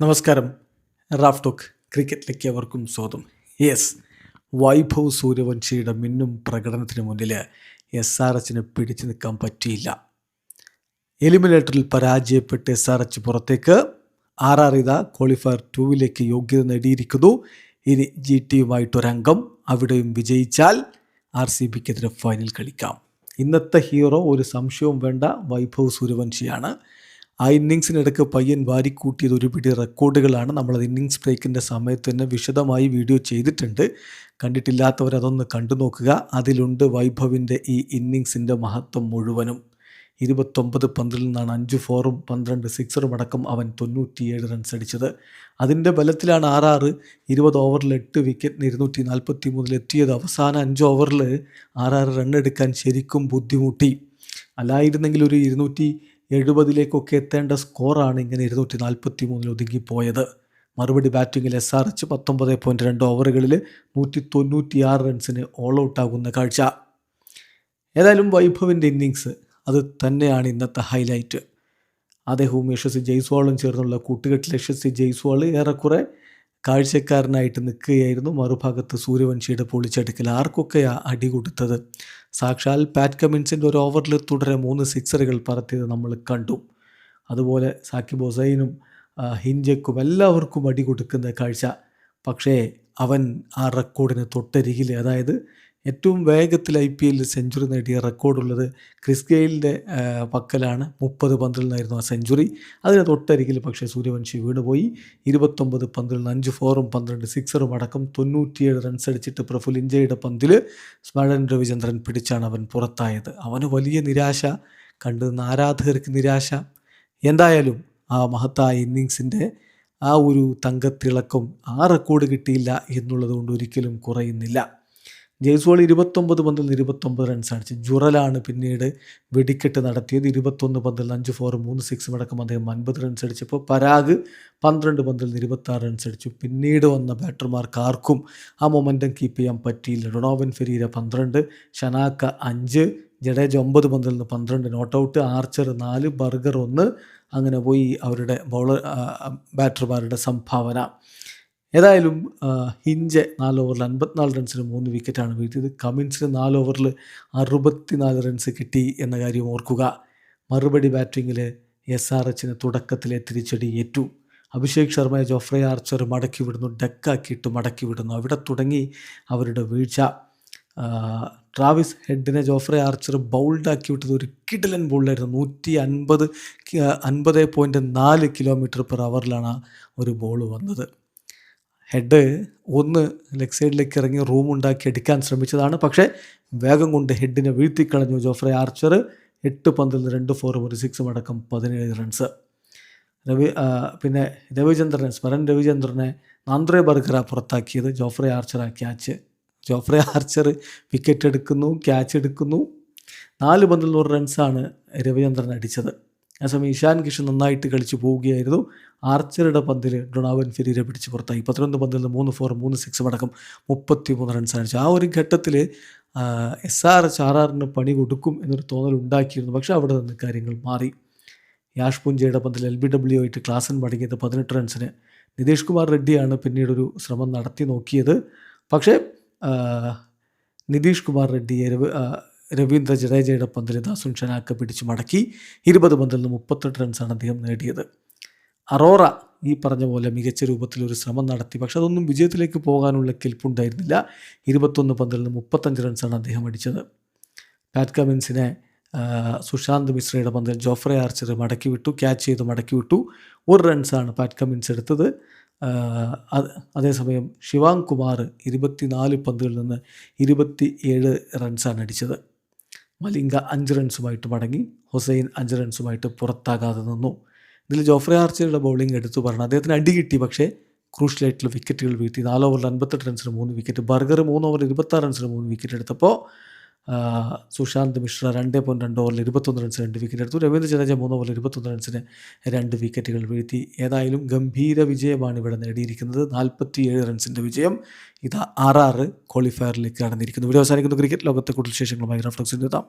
നമസ്കാരം. Raf talk ക്രിക്കറ്റിലേക്ക് അവർക്കും സ്വാഗതം. യെസ്, വൈഭവ് സൂര്യവംശിയുടെ മിന്നും പ്രകടനത്തിന് മുന്നിൽ SRHന് പിടിച്ചു നിൽക്കാൻ പറ്റിയില്ല. എലിമിനേറ്ററിൽ പരാജയപ്പെട്ട് SRH പുറത്തേക്ക്. RR ഇതാ ക്വാളിഫയർ 2 യോഗ്യത നേടിയിരിക്കുന്നു. ഇനി GTയുമായിട്ടൊരംഗം, അവിടെയും വിജയിച്ചാൽ RCBക്കെതിരെ ഫൈനൽ കളിക്കാം. ഇന്നത്തെ ഹീറോ ഒരു സംശയവും വേണ്ട, വൈഭവ് സൂര്യവംശിയാണ്. ആ ഇന്നിങ്സിനിടയ്ക്ക് പയ്യൻ വാരിക്കൂട്ടിയത് ഒരു പിടി റെക്കോർഡുകളാണ്. നമ്മളത് ഇന്നിങ്സ് ബ്രേക്കിൻ്റെ സമയത്ത് തന്നെ വിശദമായി വീഡിയോ ചെയ്തിട്ടുണ്ട്. കണ്ടിട്ടില്ലാത്തവരതൊന്ന് കണ്ടു നോക്കുക. അതിലുണ്ട് വൈഭവിൻ്റെ ഈ ഇന്നിങ്സിൻ്റെ മഹത്വം മുഴുവനും. 29 പന്തിൽ നിന്നാണ് 5 4ഉം 12 6ഉം അടക്കം അവൻ 97 റൺസ് അടിച്ചത്. അതിൻ്റെ ബലത്തിലാണ് RR 20 ഓവറിൽ 8 വിക്കറ്റിന് 243 എത്തിയത്. അവസാന 5 ഓവറിൽ RR റണ്ണെടുക്കാൻ ശരിക്കും ബുദ്ധിമുട്ടി. അല്ലായിരുന്നെങ്കിൽ ഒരു 270 എത്തേണ്ട സ്കോറാണ് ഇങ്ങനെ 243 ഒതുങ്ങിപ്പോയത്. മറുപടി ബാറ്റിങ്ങിൽ SRH 19.2 ഓവറുകളിൽ 196 റൺസിന് ഓൾ ഔട്ടാകുന്ന കാഴ്ച. ഏതായാലും വൈഭവിൻ്റെ ഇന്നിങ്സ് അത് തന്നെയാണ് ഇന്നത്തെ ഹൈലൈറ്റ്. അദ്ദേഹവും യശസ്വി ജയ്സ്വാളും ചേർന്നുള്ള കൂട്ടുകെട്ടിൽ യശസ്വി ജയ്സ്വാൾ ഏറെക്കുറെ കാഴ്ചക്കാരനായിട്ട് നിൽക്കുകയായിരുന്നു. മറുഭാഗത്ത് സൂര്യവംശിയുടെ പൊളിച്ചെടുക്കൽ. ആർക്കൊക്കെയാ അടി കൊടുത്തത്? സാക്ഷാൽ പാറ്റ് കമിൻസിൻ്റെ ഒരു ഓവറിൽ തുടരെ 3 സിക്സറുകൾ പറത്തിയത് നമ്മൾ കണ്ടു. അതുപോലെ സാക്കിബ് ഹുസൈനും ഹിഞ്ചക്കും എല്ലാവർക്കും അടി കൊടുക്കുന്ന കാഴ്ച. പക്ഷേ അവൻ ആ റെക്കോർഡിന് തൊട്ടരികിൽ, അതായത് ഏറ്റവും വേഗത്തിൽ IPL സെഞ്ചുറി നേടിയ റെക്കോർഡുള്ളത് ക്രിസ് ഗെയിലിൻ്റെ പക്കലാണ്. 30 പന്തിൽ നിന്നായിരുന്നു ആ സെഞ്ചുറി. അതിന് തൊട്ടരികിൽ പക്ഷേ സൂര്യവംശി വീണുപോയി. 29 പന്തിൽ നിന്ന് 5 4ഉം 12 6ഉം അടക്കം 97 റൺസ് അടിച്ചിട്ട് പ്രഫുൽ ഇഞ്ചയുടെ പന്തിൽ സ്മഴൻ രവിചന്ദ്രൻ പിടിച്ചാണ് അവൻ പുറത്തായത്. അവന് വലിയ നിരാശ, കണ്ടുനിന്ന ആരാധകർക്ക് നിരാശ. എന്തായാലും ആ മഹത്തായ ഇന്നിങ്സിൻ്റെ ആ ഒരു തങ്കത്തിളക്കം ആ റെക്കോർഡ് കിട്ടിയില്ല എന്നുള്ളത് കൊണ്ട് ഒരിക്കലും കുറയുന്നില്ല. ജയ്സ്വാൾ 29 പന്തിൽ നിന്ന് 29 റൺസ് അടിച്ചു. ജുറലാണ് പിന്നീട് വെടിക്കെട്ട് നടത്തിയത്. 21 പന്തിൽ നിന്ന് 5 4ഉം 3 6ഉം അടക്കം അദ്ദേഹം 50 റൺസ് അടിച്ചപ്പോൾ പരാഗ് 12 പന്തിൽ നിന്ന് 26 റൺസ് അടിച്ചു. പിന്നീട് വന്ന ബാറ്റർമാർക്ക് ആർക്കും ആ മൊമെൻറ്റം കീപ്പ് ചെയ്യാൻ പറ്റിയില്ല. ഡൊണോവൻ ഫെരീര 12, ഷനാക്ക 5, ജഡേജ 9 പന്തിൽ നിന്ന് 12 നോട്ട് ഔട്ട്, ആർച്ചർ 4, ബർഗർ 1. അങ്ങനെ പോയി അവരുടെ ബാറ്റർമാരുടെ സംഭാവന. ഏതായാലും ഹിഞ്ച് 4 ഓവറിൽ 54 റൺസിന് 3 വിക്കറ്റാണ് വീഴ്ത്തിയത്. കമിൻസിന് 4 ഓവറിൽ 64 റൺസ് കിട്ടി എന്ന കാര്യം ഓർക്കുക. മറുപടി ബാറ്റിങ്ങിൽ SRHന് തുടക്കത്തിലെ തിരിച്ചടി ഏറ്റു. അഭിഷേക് ശർമ്മയെ ജോഫ്രെ ആർച്ചർ മടക്കി വിടുന്നു, ഡക്കാക്കിയിട്ട് മടക്കി വിടുന്നു. അവിടെ തുടങ്ങി അവരുടെ വീഴ്ച. ട്രാവിസ് ഹെഡിനെ ജോഫ്രെ ആർച്ചർ ബൗൾഡാക്കി വിട്ടത് ഒരു കിടിലൻ ബോളിലായിരുന്നു. 150.4 km/hലാണ് ഒരു ബോൾ വന്നത്. ഹെഡ് ഒന്ന് ലെഗ് സൈഡിലേക്ക് ഇറങ്ങി റൂമുണ്ടാക്കി എടുക്കാൻ ശ്രമിച്ചതാണ്. പക്ഷേ വേഗം കൊണ്ട് ഹെഡിനെ വീഴ്ത്തിക്കളഞ്ഞു ജോഫ്രെ ആർച്ചർ. 8 പന്തിൽ നിന്ന് 2 4ഉം 1 6ഉം അടക്കം 17 റൺസ്. പിന്നെ സ്മരൻ രവിചന്ദ്രനെ നാന്ദ്രെ ബർഗറ പുറത്താക്കിയത്. ജോഫ്രെ ആർച്ചർ ആ ക്യാച്ച്. ജോഫ്രെ ആർച്ചർ വിക്കറ്റ് എടുക്കുന്നു, ക്യാച്ച് എടുക്കുന്നു. 4 പന്തിൽ 100 റൺസാണ് രവിചന്ദ്രൻ അടിച്ചത്. അതേസമയം ഇഷാൻ കിഷൻ നന്നായിട്ട് കളിച്ചു പോവുകയായിരുന്നു. ആർച്ചറുടെ പന്തിൽ ഡൊണോവൻ ഫെരീര പിടിച്ച് പുറത്തായി. 11 പന്തിൽ നിന്ന് 3 4ഉം 3 6ഉം അടക്കം 33 റൺസ് അടിച്ചു. ആ ഒരു ഘട്ടത്തിൽ SRH RRന് പണി കൊടുക്കും എന്നൊരു തോന്നൽ ഉണ്ടാക്കിയിരുന്നു. പക്ഷേ അവിടെ നിന്ന് കാര്യങ്ങൾ മാറി. യാഷ് പുഞ്ചയുടെ പന്തിൽ LBW ആയിട്ട് ക്ലാസൻ മടങ്ങിയത് 18 റൺസിന്. നിതീഷ് കുമാർ റെഡ്ഡിയാണ് പിന്നീടൊരു ശ്രമം നടത്തി നോക്കിയത്. പക്ഷേ നിതീഷ് കുമാർ റെഡ്ഡിയെ രവീന്ദ്ര ജഡേജയുടെ പന്തിൽ ദാസുൻ ഷനാക്ക പിടിച്ച് മടക്കി. 20 പന്തിൽ നിന്ന് 38 റൺസാണ് അദ്ദേഹം നേടിയത്. അറോറ ഈ പറഞ്ഞ പോലെ മികച്ച രൂപത്തിലൊരു ശ്രമം നടത്തി. പക്ഷെ അതൊന്നും വിജയത്തിലേക്ക് പോകാനുള്ള കെൽപ്പുണ്ടായിരുന്നില്ല. 21 പന്തിൽ നിന്ന് 35 റൺസാണ് അദ്ദേഹം അടിച്ചത്. പാറ്റ് കമിൻസിനെ സുശാന്ത് മിശ്രയുടെ പന്തിൽ ജോഫ്രെ ആർച്ചർ മടക്കി വിട്ടു, ക്യാച്ച് ചെയ്ത് മടക്കി വിട്ടു. 1 റൺസാണ് പാറ്റ് കമിൻസ് എടുത്തത്. അതേസമയം ശിവാങ് കുമാർ 24 പന്തുകളിൽ നിന്ന് 27 റൺസാണ് അടിച്ചത്. മലിംഗ 5 റൺസുമായിട്ട് മടങ്ങി. ഹുസൈൻ 5 റൺസുമായിട്ട് പുറത്താകാതെ നിന്നു. ഇതിൽ ജോഫ്രെ ആർച്ചറുടെ ബൗളിംഗ് എടുത്തു പറഞ്ഞു. അദ്ദേഹത്തിന് അടി കിട്ടി, പക്ഷേ ക്രൂഷ്യലായിട്ടുള്ള വിക്കറ്റുകൾ വീഴ്ത്തി. 4 ഓവറിൽ 58 റൺസിന് 3 വിക്കറ്റ്. ബർഗർ 3 ഓവറിൽ 26 റൺസിന് 3 വിക്കറ്റ് എടുത്തപ്പോൾ സുശാന്ത് മിശ്ര 2.2 ഓവറിൽ 21 റൺസിന് 2 വിക്കറ്റ് എടുത്തു. രവീന്ദ്ര ജഡേജ 3 ഓവറിൽ 21 റൺസിന് 2 വിക്കറ്റുകൾ വീഴ്ത്തി. ഏതായാലും ഗംഭീര വിജയമാണ് ഇവിടെ നേടിയിരിക്കുന്നത്. 47 റൺസിൻ്റെ വിജയം. ഇത് RR ക്വാളിഫയറിലേക്ക് കടന്നിരിക്കുന്നു. വീഡിയോ അവസാനിക്കുന്നു. ക്രിക്കറ്റ് ലോകത്തെ കൂടുതൽ വിശേഷങ്ങളുമായി റാഫ് ടോക്സിൽ എത്താം.